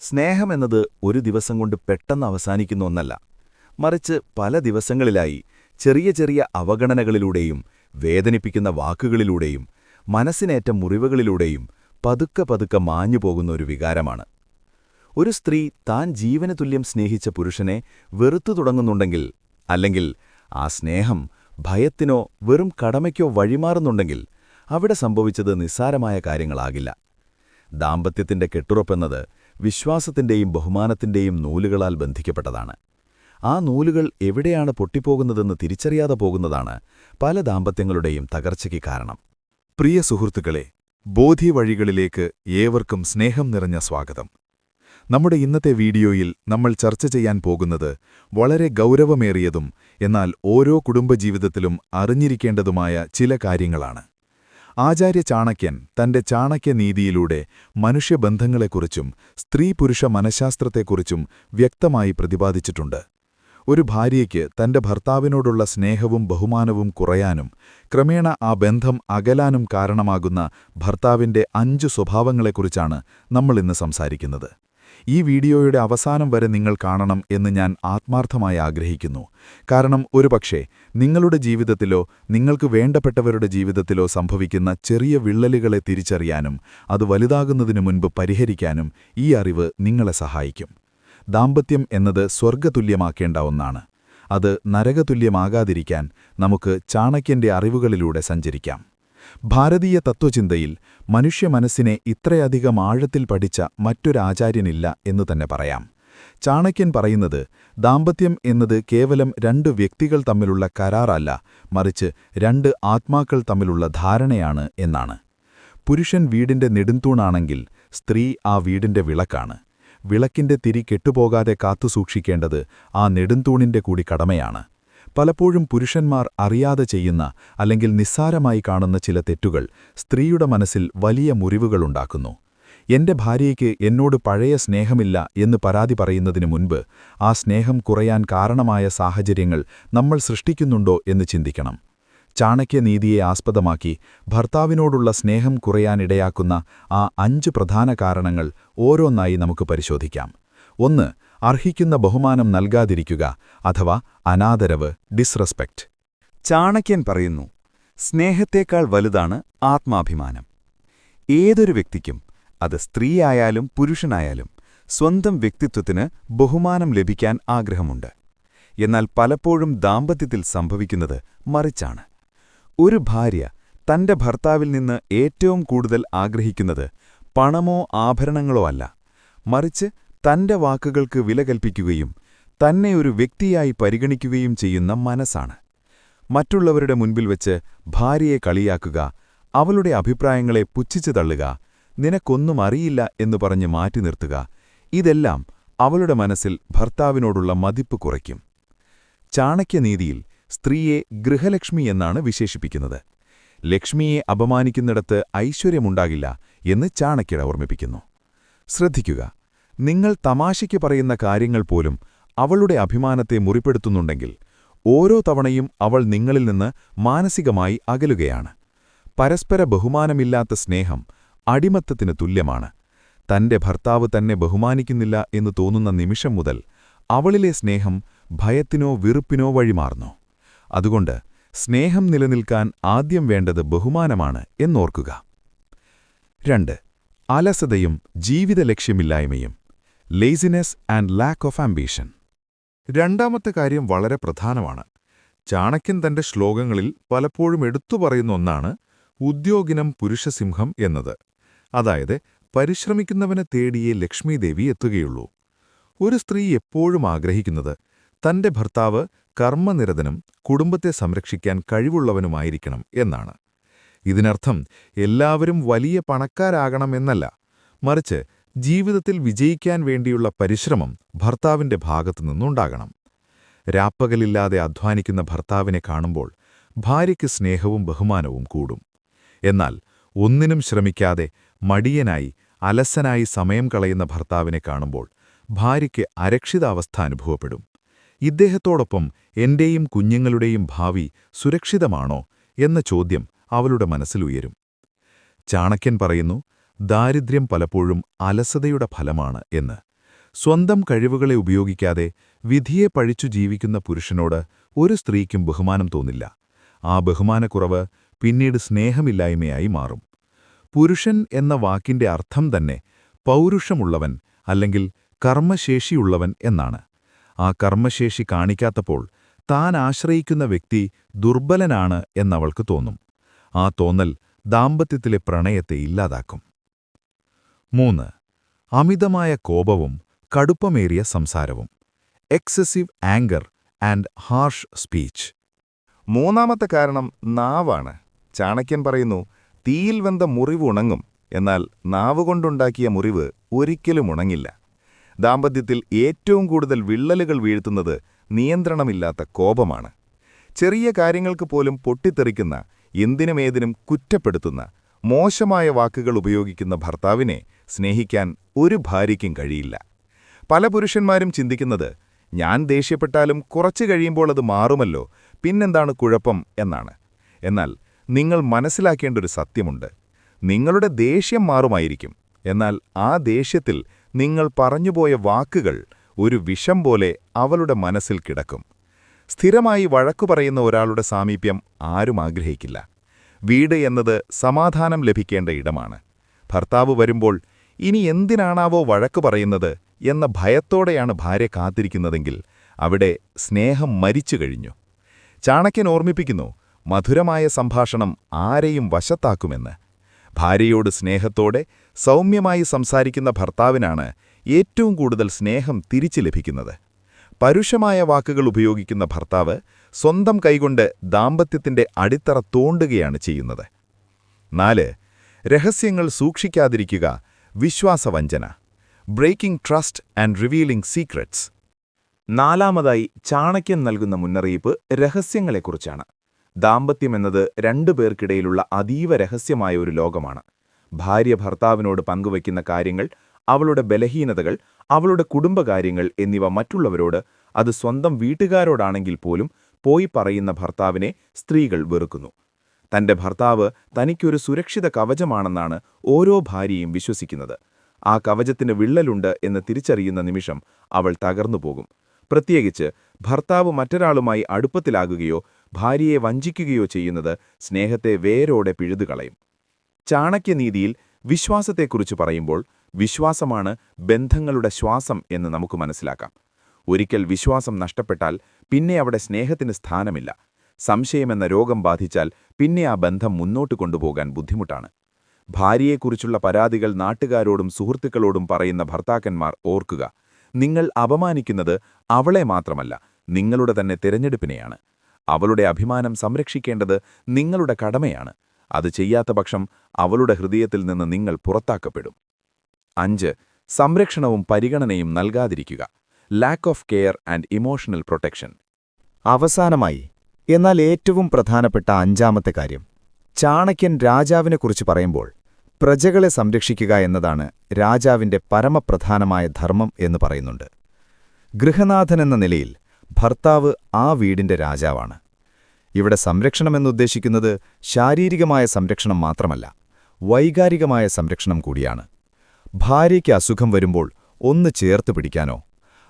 സ്നേഹമെന്നത് ഒരു ദിവസം കൊണ്ട് പെട്ടെന്ന് അവസാനിക്കുന്ന ഒന്നല്ല. മറിച്ച് പല ദിവസങ്ങളിലായി ചെറിയ ചെറിയ അവഗണനകളിലൂടെയും വേദനിപ്പിക്കുന്ന വാക്കുകളിലൂടെയും മനസ്സിനേറ്റ മുറിവുകളിലൂടെയും പതുക്കെ പതുക്കെ മാഞ്ഞുപോകുന്ന ഒരു വികാരമാണ്. ഒരു സ്ത്രീ താൻ ജീവന് തുല്യം സ്നേഹിച്ച പുരുഷനെ വെറുത്തു തുടങ്ങുന്നുണ്ടെങ്കിൽ, അല്ലെങ്കിൽ ആ സ്നേഹം ഭയത്തിനോ വെറും കടമയ്ക്കോ വഴിമാറുന്നുണ്ടെങ്കിൽ, അവിടെ സംഭവിച്ചത് നിസ്സാരമായ കാര്യങ്ങളാകില്ല. ദാമ്പത്യത്തിന്റെ കെട്ടുറപ്പെന്നത് വിശ്വാസത്തിന്റെയും ബഹുമാനത്തിന്റെയും നൂലുകളാൽ ബന്ധിക്കപ്പെട്ടതാണ്. ആ നൂലുകൾ എവിടെയാണ് പൊട്ടിപ്പോകുന്നതെന്ന് തിരിച്ചറിയാതെ പോകുന്നതാണ് പല ദാമ്പത്യങ്ങളുടെയും തകർച്ചയ്ക്ക് കാരണം. പ്രിയ സുഹൃത്തുക്കളെ, ബോധ്യവഴികളിലേക്ക് ഏവർക്കും സ്നേഹം നിറഞ്ഞ സ്വാഗതം. നമ്മുടെ ഇന്നത്തെ വീഡിയോയിൽ നമ്മൾ ചർച്ച ചെയ്യാൻ പോകുന്നത് വളരെ ഗൗരവമേറിയതും എന്നാൽ ഓരോ കുടുംബജീവിതത്തിലും അറിഞ്ഞിരിക്കേണ്ടതുമായ ചില കാര്യങ്ങളാണ്. ആചാര്യ ചാണക്യൻ തന്റെ ചാണക്യനീതിയിലൂടെ മനുഷ്യബന്ധങ്ങളെക്കുറിച്ചും സ്ത്രീ-പുരുഷ മനഃശാസ്ത്രത്തെക്കുറിച്ചും വ്യക്തമായി പ്രതിപാദിച്ചിട്ടുണ്ട്. ഒരു ഭാര്യയ്ക്ക് തന്റെ ഭർത്താവിനോടുള്ള സ്നേഹവും ബഹുമാനവും കുറയാനും ക്രമേണ ആ ബന്ധം അകലാനും കാരണമാകുന്ന ഭർത്താവിന്റെ 5 സ്വഭാവങ്ങളെക്കുറിച്ചാണ് നമ്മളിന്ന് സംസാരിക്കുന്നത്. ഈ വീഡിയോയുടെ അവസാനം വരെ നിങ്ങൾ കാണണം എന്ന് ഞാൻ ആത്മാർത്ഥമായി ആഗ്രഹിക്കുന്നു. കാരണം ഒരുപക്ഷേ നിങ്ങളുടെ ജീവിതത്തിലോ നിങ്ങൾക്ക് വേണ്ടപ്പെട്ടവരുടെ ജീവിതത്തിലോ സംഭവിക്കുന്ന ചെറിയ വിള്ളലുകളെ തിരിച്ചറിയാനും അത് വലുതാകുന്നതിനു മുൻപ് പരിഹരിക്കാനും ഈ അറിവ് നിങ്ങളെ സഹായിക്കും. ദാമ്പത്യം എന്നത് സ്വർഗ്ഗതുല്യമാക്കേണ്ട ഒന്നാണ്. അത് നരകതുല്യമാകാതിരിക്കാൻ നമുക്ക് ചാണക്യന്റെ അറിവുകളിലൂടെ സഞ്ചരിക്കാം. ഭാരതീയ തത്വചിന്തയിൽ മനുഷ്യ മനസ്സിനെ ഇത്രയധികം ആഴത്തിൽ പഠിച്ച മറ്റൊരാചാര്യനില്ല എന്നു തന്നെ പറയാം. ചാണക്യൻ പറയുന്നത് ദാമ്പത്യം എന്നത് കേവലം 2 വ്യക്തികൾ തമ്മിലുള്ള കരാറല്ല, മറിച്ച് 2 ആത്മാക്കൾ തമ്മിലുള്ള ധാരണയാണ് എന്നാണ്. പുരുഷൻ വീടിന്റെ നെടുംതൂണാണെങ്കിൽ സ്ത്രീ ആ വീടിന്റെ വിളക്കാണ്. വിളക്കിന്റെ തിരി കെട്ടുപോകാതെ കാത്തുസൂക്ഷിക്കേണ്ടത് ആ നെടുംതൂണിന്റെ കൂടി കടമയാണ്. പലപ്പോഴും പുരുഷന്മാർ അറിയാതെ ചെയ്യുന്ന അല്ലെങ്കിൽ നിസ്സാരമായി കാണുന്ന ചില തെറ്റുകൾ സ്ത്രീയുടെ മനസ്സിൽ വലിയ മുറിവുകളുണ്ടാക്കുന്നു. എന്റെ ഭാര്യയ്ക്ക് എന്നോട് പഴയ സ്നേഹമില്ല എന്ന് പരാതി പറയുന്നതിനു മുൻപ് ആ സ്നേഹം കുറയാൻ കാരണമായ സാഹചര്യങ്ങൾ നമ്മൾ സൃഷ്ടിക്കുന്നുണ്ടോ എന്ന് ചിന്തിക്കണം. ചാണക്യനീതിയെ ആസ്പദമാക്കി ഭർത്താവിനോടുള്ള സ്നേഹം കുറയാനിടയാക്കുന്ന ആ 5 പ്രധാന കാരണങ്ങൾ ഓരോന്നായി നമുക്ക് പരിശോധിക്കാം. 1. അർഹിക്കുന്ന ബഹുമാനം നൽകാതിരിക്കുക അഥവാ അനാദരവ്, ഡിസ്റെസ്പെക്റ്റ്. ചാണക്യൻ പറയുന്നു, സ്നേഹത്തേക്കാൾ വലുതാണ് ആത്മാഭിമാനം. ഏതൊരു വ്യക്തിക്കും, അത് സ്ത്രീയായാലും പുരുഷനായാലും, സ്വന്തം വ്യക്തിത്വത്തിന് ബഹുമാനം ലഭിക്കാൻ ആഗ്രഹമുണ്ട്. എന്നാൽ പലപ്പോഴും ദാമ്പത്യത്തിൽ സംഭവിക്കുന്നത് മറിച്ചാണ്. ഒരു ഭാര്യ തന്റെ ഭർത്താവിൽ നിന്ന് ഏറ്റവും കൂടുതൽ ആഗ്രഹിക്കുന്നത് പണമോ ആഭരണങ്ങളോ അല്ല, മറിച്ച് തന്റെ വാക്കുകൾക്ക് വില കൽപ്പിക്കുകയും തന്നെ ഒരു വ്യക്തിയായി പരിഗണിക്കുകയും ചെയ്യുന്ന മനസ്സാണ്. മറ്റുള്ളവരുടെ മുൻപിൽ വെച്ച് ഭാര്യയെ കളിയാക്കുക, അവളുടെ അഭിപ്രായങ്ങളെ പുച്ഛിച്ചു തള്ളുക, നിനക്കൊന്നും അറിയില്ല എന്നു പറഞ്ഞ് മാറ്റി നിർത്തുക, ഇതെല്ലാം അവളുടെ മനസ്സിൽ ഭർത്താവിനോടുള്ള മതിപ്പ് കുറയ്ക്കും. ചാണക്യനീതിയിൽ സ്ത്രീയെ ഗൃഹലക്ഷ്മി എന്നാണ് വിശേഷിപ്പിക്കുന്നത്. ലക്ഷ്മിയെ അപമാനിക്കുന്നിടത്ത് ഐശ്വര്യമുണ്ടാകില്ല എന്ന് ചാണക്യൻ ഓർമ്മിപ്പിക്കുന്നു. ശ്രദ്ധിക്കുക, നിങ്ങൾ തമാശയ്ക്ക് പറയുന്ന കാര്യങ്ങൾ പോലും അവളുടെ അഭിമാനത്തെ മുറിപ്പെടുത്തുന്നുണ്ടെങ്കിൽ ഓരോ തവണയും അവൾ നിങ്ങളിൽ നിന്ന് മാനസികമായി അകലുകയാണ്. പരസ്പര ബഹുമാനമില്ലാത്ത സ്നേഹം അടിമത്തത്തിന് തുല്യമാണ്. തന്റെ ഭർത്താവ് തന്നെ ബഹുമാനിക്കുന്നില്ല എന്ന് തോന്നുന്ന നിമിഷം മുതൽ അവളിലെ സ്നേഹം ഭയത്തിനോ വെറുപ്പിനോ വഴിമാറുന്നു. അതുകൊണ്ട് സ്നേഹം നിലനിൽക്കാൻ ആദ്യം വേണ്ടത് ബഹുമാനമാണ് എന്നോർക്കുക. 2. അലസതയും ജീവിത ലക്ഷ്യമില്ലായ്മയും, laziness and lack of ambition. രണ്ടാമത്തെ കാര്യം വളരെ പ്രധാനമാണ്. ചാണക്യൻ തന്റെ ശ്ലോകങ്ങളിൽ പലപ്പോഴും എടുത്തുപറയുന്ന ഒന്നാണ് ഉദ്യോഗിനം പുരുഷസിംഹം എന്നത്. അതായത് പരിശ്രമിക്കുന്നവനെ തേടിയേ ലക്ഷ്മീദേവി എത്തുകയുള്ളൂ. ഒരു സ്ത്രീ എപ്പോഴും ആഗ്രഹിക്കുന്നത് തന്റെ ഭർത്താവ് കർമ്മനിരതനും കുടുംബത്തെ സംരക്ഷിക്കാൻ കഴിവുള്ളവനുമായിരിക്കണം എന്നാണ്. ഇതിനർത്ഥം എല്ലാവരും വലിയ പണക്കാരാകണമെന്നല്ല, മറിച്ച് ജീവിതത്തിൽ വിജയിക്കാൻ വേണ്ടിയുള്ള പരിശ്രമം ഭർത്താവിന്റെ ഭാഗത്തുനിന്നുണ്ടാകണം. രാപ്പകലില്ലാതെ അധ്വാനിക്കുന്ന ഭർത്താവിനെ കാണുമ്പോൾ ഭാര്യയ്ക്ക് സ്നേഹവും ബഹുമാനവും കൂടും. എന്നാൽ ഒന്നിനും ശ്രമിക്കാതെ മടിയനായി അലസനായി സമയം കളയുന്ന ഭർത്താവിനെ കാണുമ്പോൾ ഭാര്യയ്ക്ക് അരക്ഷിതാവസ്ഥ അനുഭവപ്പെടും. ഇദ്ദേഹത്തോടൊപ്പം എന്റെയും കുഞ്ഞുങ്ങളുടെയും ഭാവി സുരക്ഷിതമാണോ എന്ന ചോദ്യം അവളുടെ മനസ്സിലുയരും. ചാണക്യൻ പറയുന്നു, ദാരിദ്ര്യം പലപ്പോഴും അലസതയുടെ ഫലമാണ് എന്ന്. സ്വന്തം കഴിവുകളെ ഉപയോഗിക്കാതെ വിധിയെ പഴിച്ചു ജീവിക്കുന്ന പുരുഷനോട് ഒരു സ്ത്രീക്കും ബഹുമാനം തോന്നില്ല. ആ ബഹുമാനക്കുറവ് പിന്നീട് സ്നേഹമില്ലായ്മയായി മാറും. പുരുഷൻ എന്ന വാക്കിന്റെ അർത്ഥം തന്നെ പൗരുഷമുള്ളവൻ അല്ലെങ്കിൽ കർമ്മശേഷിയുള്ളവൻ എന്നാണ്. ആ കർമ്മശേഷി കാണിക്കാത്തപ്പോൾ താൻ ആശ്രയിക്കുന്ന വ്യക്തി ദുർബലനാണ് എന്നവൾക്ക് തോന്നും. ആ തോന്നൽ ദാമ്പത്യത്തിലെ പ്രണയത്തെ ഇല്ലാതാക്കും. 3. അമിതമായ കോപവും കടുപ്പമേറിയ സംസാരവും. Excessive anger and harsh speech. മൂന്നാമത്തെ കാരണം നാവാണ്. ചാണക്യൻ പറയുന്നു, തീയിൽ വെന്ത മുറിവ് ഉണങ്ങും, എന്നാൽ നാവുകൊണ്ടുണ്ടാക്കിയ മുറിവ് ഒരിക്കലും ഉണങ്ങില്ല. ദാമ്പത്യത്തിൽ ഏറ്റവും കൂടുതൽ വിള്ളലുകൾ വീഴ്ത്തുന്നത് നിയന്ത്രണമില്ലാത്ത കോപമാണ്. ചെറിയ കാര്യങ്ങൾക്ക് പോലും പൊട്ടിത്തെറിക്കുന്ന, എന്തിനുമേതിനും കുറ്റപ്പെടുത്തുന്ന, മോശമായ വാക്കുകൾ ഉപയോഗിക്കുന്ന ഭർത്താവിനെ സ്നേഹിക്കാൻ ഒരു ഭാര്യയ്ക്കും കഴിയില്ല. പല പുരുഷന്മാരും ചിന്തിക്കുന്നത്, ഞാൻ ദേഷ്യപ്പെട്ടാലും കുറച്ചു കഴിയുമ്പോൾ അത് മാറുമല്ലോ, പിന്നെന്താണ് കുഴപ്പം എന്നാണ്. എന്നാൽ നിങ്ങൾ മനസ്സിലാക്കേണ്ട ഒരു സത്യമുണ്ട്. നിങ്ങളുടെ ദേഷ്യം മാറുമായിരിക്കും, എന്നാൽ ആ ദേഷ്യത്തിൽ നിങ്ങൾ പറഞ്ഞുപോയ വാക്കുകൾ ഒരു വിഷം പോലെ അവളുടെ മനസ്സിൽ കിടക്കും. സ്ഥിരമായി വഴക്കു പറയുന്ന ഒരാളുടെ സാമീപ്യം ആരും ആഗ്രഹിക്കില്ല. വീട് എന്നത് സമാധാനം ലഭിക്കേണ്ട ഇടമാണ്. ഭർത്താവ് വരുമ്പോൾ ഇനി എന്തിനാണാവോ വഴക്കു പറയുന്നത് എന്ന ഭയത്തോടെയാണ് ഭാര്യ കാത്തിരിക്കുന്നതെങ്കിൽ അവിടെ സ്നേഹം മരിച്ചു കഴിഞ്ഞു. ചാണക്യൻ ഓർമ്മിപ്പിക്കുന്നു, മധുരമായ സംഭാഷണം ആരെയും വശത്താക്കുമെന്ന്. ഭാര്യയോട് സ്നേഹത്തോടെ സൗമ്യമായി സംസാരിക്കുന്ന ഭർത്താവിനാണ് ഏറ്റവും കൂടുതൽ സ്നേഹം തിരിച്ചു ലഭിക്കുന്നത്. പരുഷമായ വാക്കുകൾ ഉപയോഗിക്കുന്ന ഭർത്താവ് സ്വന്തം കൈകൊണ്ട് ദാമ്പത്യത്തിന്റെ അടിത്തറ തോണ്ടുകയാണ് ചെയ്യുന്നത്. 4. രഹസ്യങ്ങൾ സൂക്ഷിക്കാതിരിക്കുക, വിശ്വാസവഞ്ചന. Breaking trust and revealing secrets. നാലാമതായി ചാണക്യൻ നൽകുന്ന മുന്നറിയിപ്പ് രഹസ്യങ്ങളെക്കുറിച്ചാണ്. ദാമ്പത്യമെന്നത് രണ്ടുപേർക്കിടയിലുള്ള അതീവ രഹസ്യമായ ഒരു ലോകമാണ്. ഭാര്യ ഭർത്താവിനോട് പങ്കുവയ്ക്കുന്ന കാര്യങ്ങൾ, അവളുടെ ബലഹീനതകൾ, അവളുടെ കുടുംബകാര്യങ്ങൾ എന്നിവ മറ്റുള്ളവരോട്, അത് സ്വന്തം വീട്ടുകാരോടാണെങ്കിൽ പോലും പോയി പറയുന്ന ഭർത്താവിനെ സ്ത്രീകൾ വെറുക്കുന്നു. തന്റെ ഭർത്താവ് തനിക്കൊരു സുരക്ഷിത കവചമാണെന്നാണ് ഓരോ ഭാര്യയും വിശ്വസിക്കുന്നത്. ആ കവചത്തിന് വിള്ളലുണ്ട് എന്ന് തിരിച്ചറിയുന്ന നിമിഷം അവൾ തകർന്നുപോകും. പ്രത്യേകിച്ച് ഭർത്താവ് മറ്റൊരാളുമായി അടുപ്പത്തിലാകുകയോ ഭാര്യയെ വഞ്ചിക്കുകയോ ചെയ്യുന്നത് സ്നേഹത്തെ വേരോടെ പിഴുതുകളയും. ചാണക്യനീതിയിൽ വിശ്വാസത്തെക്കുറിച്ച് പറയുമ്പോൾ വിശ്വാസമാണ് ബന്ധങ്ങളുടെ ശ്വാസം എന്ന് നമുക്ക് മനസ്സിലാക്കാം. ഒരിക്കൽ വിശ്വാസം നഷ്ടപ്പെട്ടാൽ പിന്നെ അവിടെ സ്നേഹത്തിന് സ്ഥാനമില്ല. സംശയമെന്ന രോഗം ബാധിച്ചാൽ പിന്നെ ആ ബന്ധം മുന്നോട്ട് കൊണ്ടുപോകാൻ ബുദ്ധിമുട്ടാണ്. ഭാര്യയെക്കുറിച്ചുള്ള പരാതികൾ നാട്ടുകാരോടും സുഹൃത്തുക്കളോടും പറയുന്ന ഭർത്താക്കന്മാർ ഓർക്കുക, നിങ്ങൾ അപമാനിക്കുന്നത് അവളെ മാത്രമല്ല, നിങ്ങളുടെ തന്നെ തിരഞ്ഞെടുപ്പിനെയാണ്. അവളുടെ അഭിമാനം സംരക്ഷിക്കേണ്ടത് നിങ്ങളുടെ കടമയാണ്. അത് ചെയ്യാത്ത പക്ഷം അവളുടെ ഹൃദയത്തിൽ നിന്ന് നിങ്ങൾ പുറത്താക്കപ്പെടും. 5. സംരക്ഷണവും പരിഗണനയും നൽകാതിരിക്കുക. Lack of care and emotional protection. അവസാനമായി, എന്നാൽ ഏറ്റവും പ്രധാനപ്പെട്ട 5-ാമത്തെ കാര്യം, ചാണക്യൻ രാജാവിനെക്കുറിച്ച് പറയുമ്പോൾ പ്രജകളെ സംരക്ഷിക്കുക എന്നതാണ് രാജാവിന്റെ പരമപ്രധാനമായ ധർമ്മം എന്ന് പറയുന്നുണ്ട്. ഗൃഹനാഥനെന്ന നിലയിൽ ഭർത്താവ് ആ വീടിന്റെ രാജാവാണ്. ഇവിടെ സംരക്ഷണമെന്നുദ്ദേശിക്കുന്നത് ശാരീരികമായ സംരക്ഷണം മാത്രമല്ല, വൈകാരികമായ സംരക്ഷണം കൂടിയാണ്. ഭാര്യയ്ക്ക് അസുഖം വരുമ്പോൾ ഒന്ന് ചേർത്ത് പിടിക്കാനോ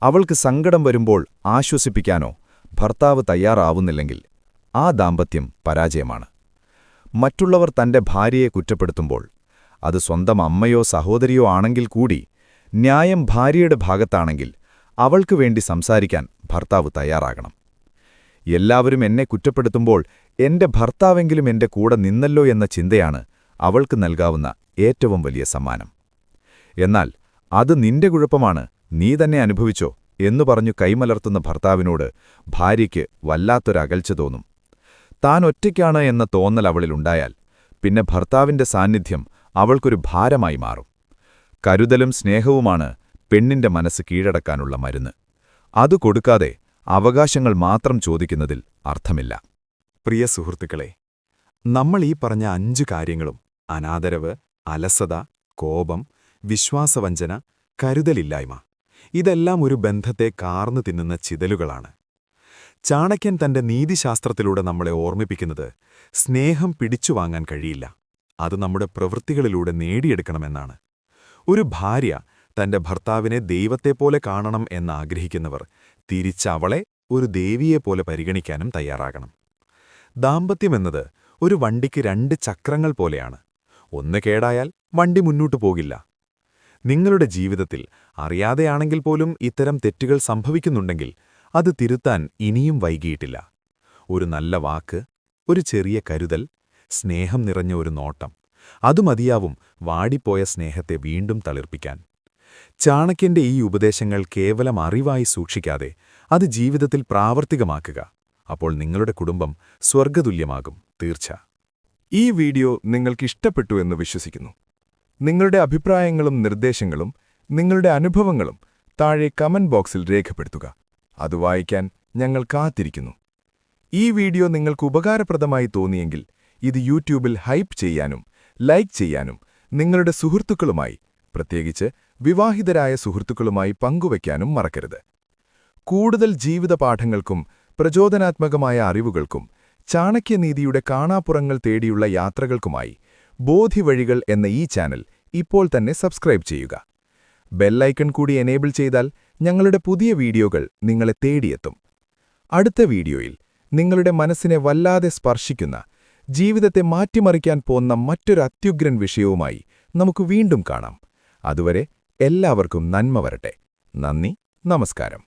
അവൾക്ക് സങ്കടം വരുമ്പോൾ ആശ്വസിപ്പിക്കാനോ ഭർത്താവ് തയ്യാറാവുന്നില്ലെങ്കിൽ ആ ദാമ്പത്യം പരാജയമാണ്. മറ്റുള്ളവർ തന്റെ ഭാര്യയെ കുറ്റപ്പെടുത്തുമ്പോൾ, അത് സ്വന്തം അമ്മയോ സഹോദരിയോ ആണെങ്കിൽ കൂടി, ന്യായം ഭാര്യയുടെ ഭാഗത്താണെങ്കിൽ അവൾക്കു വേണ്ടി സംസാരിക്കാൻ ഭർത്താവ് തയ്യാറാകണം. എല്ലാവരും എന്നെ കുറ്റപ്പെടുത്തുമ്പോൾ എന്റെ ഭർത്താവെങ്കിലും എന്റെ കൂടെ നിന്നല്ലോ എന്ന ചിന്തയാണ് അവൾക്ക് നൽകാവുന്ന ഏറ്റവും വലിയ സമ്മാനം. എന്നാൽ അത് നിന്റെ കുഴപ്പമാണ്, നീ തന്നെ അനുഭവിച്ചോ എന്നു പറഞ്ഞു കൈമലർത്തുന്ന ഭർത്താവിനോട് ഭാര്യയ്ക്ക് വല്ലാത്തൊരകൽച്ച തോന്നും. താൻ ഒറ്റയ്ക്കാണ് എന്ന തോന്നൽ അവളിലുണ്ടായാൽ പിന്നെ ഭർത്താവിന്റെ സാന്നിധ്യം അവൾക്കൊരു ഭാരമായി മാറും. കരുതലും സ്നേഹവുമാണ് പെണ്ണിന്റെ മനസ്സ് കീഴടക്കാനുള്ള മരുന്ന്. അത് കൊടുക്കാതെ അവകാശങ്ങൾ മാത്രം ചോദിക്കുന്നതിൽ അർത്ഥമില്ല. പ്രിയ സുഹൃത്തുക്കളെ, നമ്മൾ ഈ പറഞ്ഞ 5 കാര്യങ്ങളും അനാദരവ്, അലസത, കോപം, വിശ്വാസവഞ്ചന, കരുതലില്ലായ്മ, ഇതെല്ലാം ഒരു ബന്ധത്തെ കാർന്നു തിന്നുന്ന ചിതലുകളാണ്. ചാണക്യൻ തന്റെ നീതിശാസ്ത്രത്തിലൂടെ നമ്മളെ ഓർമ്മിപ്പിക്കുന്നത് സ്നേഹം പിടിച്ചുവാങ്ങാൻ കഴിയില്ല, അത് നമ്മുടെ പ്രവൃത്തികളിലൂടെ നേടിയെടുക്കണമെന്നാണ്. ഒരു ഭാര്യ തന്റെ ഭർത്താവിനെ ദൈവത്തെപ്പോലെ കാണണം എന്നാഗ്രഹിക്കുന്നവർ തിരിച്ചവളെ ഒരു ദേവിയെപ്പോലെ പരിഗണിക്കാനും തയ്യാറാകണം. ദാമ്പത്യമെന്നത് ഒരു വണ്ടിക്ക് 2 ചക്രങ്ങൾ പോലെയാണ്. ഒന്ന് കേടായാൽ വണ്ടി മുന്നോട്ടു പോകില്ല. നിങ്ങളുടെ ജീവിതത്തിൽ അറിയാതെയാണെങ്കിൽ പോലും ഇത്തരം തെറ്റുകൾ സംഭവിക്കുന്നുണ്ടെങ്കിൽ അത് തിരുത്താൻ ഇനിയും വൈകിയിട്ടില്ല. ഒരു നല്ല വാക്ക്, ഒരു ചെറിയ കരുതൽ, സ്നേഹം നിറഞ്ഞ ഒരു നോട്ടം, അതു മതിയാവും വാടിപ്പോയ സ്നേഹത്തെ വീണ്ടും തളിർപ്പിക്കാൻ. ചാണക്യന്റെ ഈ ഉപദേശങ്ങൾ കേവലം അറിവായി സൂക്ഷിക്കാതെ അത് ജീവിതത്തിൽ പ്രാവർത്തികമാക്കുക. അപ്പോൾ നിങ്ങളുടെ കുടുംബം സ്വർഗ്ഗതുല്യമാകും, തീർച്ച. ഈ വീഡിയോ നിങ്ങൾക്കിഷ്ടപ്പെട്ടു എന്ന് വിശ്വസിക്കുന്നു. നിങ്ങളുടെ അഭിപ്രായങ്ങളും നിർദ്ദേശങ്ങളും നിങ്ങളുടെ അനുഭവങ്ങളും താഴെ കമന്റ് ബോക്സിൽ രേഖപ്പെടുത്തുക. അത് വായിക്കാൻ ഞങ്ങൾ കാത്തിരിക്കുന്നു. ഈ വീഡിയോ നിങ്ങൾക്ക് ഉപകാരപ്രദമായി തോന്നിയെങ്കിൽ ഇത് യൂട്യൂബിൽ ഹൈപ്പ് ചെയ്യാനും ലൈക്ക് ചെയ്യാനും നിങ്ങളുടെ സുഹൃത്തുക്കളുമായി, പ്രത്യേകിച്ച് വിവാഹിതരായ സുഹൃത്തുക്കളുമായി പങ്കുവയ്ക്കാനും മറക്കരുത്. കൂടുതൽ ജീവിതപാഠങ്ങൾക്കും പ്രചോദനാത്മകമായ അറിവുകൾക്കും ചാണക്യനീതിയുടെ കാണാപ്പുറങ്ങൾ തേടിയുള്ള യാത്രകൾക്കുമായി ബോധിവഴികൾ എന്ന ഈ ചാനൽ ഇപ്പോൾ തന്നെ സബ്സ്ക്രൈബ് ചെയ്യുക. ബെല്ലൈക്കൺ കൂടി എനേബിൾ ചെയ്താൽ ഞങ്ങളുടെ പുതിയ വീഡിയോകൾ നിങ്ങളെ തേടിയെത്തും. അടുത്ത വീഡിയോയിൽ നിങ്ങളുടെ മനസ്സിനെ വല്ലാതെ സ്പർശിക്കുന്ന, ജീവിതത്തെ മാറ്റിമറിക്കാൻ പോന്ന മറ്റൊരു അത്യുഗ്രൻ വിഷയവുമായി നമുക്ക് വീണ്ടും കാണാം. അതുവരെ എല്ലാവർക്കും നന്മ വരട്ടെ. നന്ദി, നമസ്കാരം.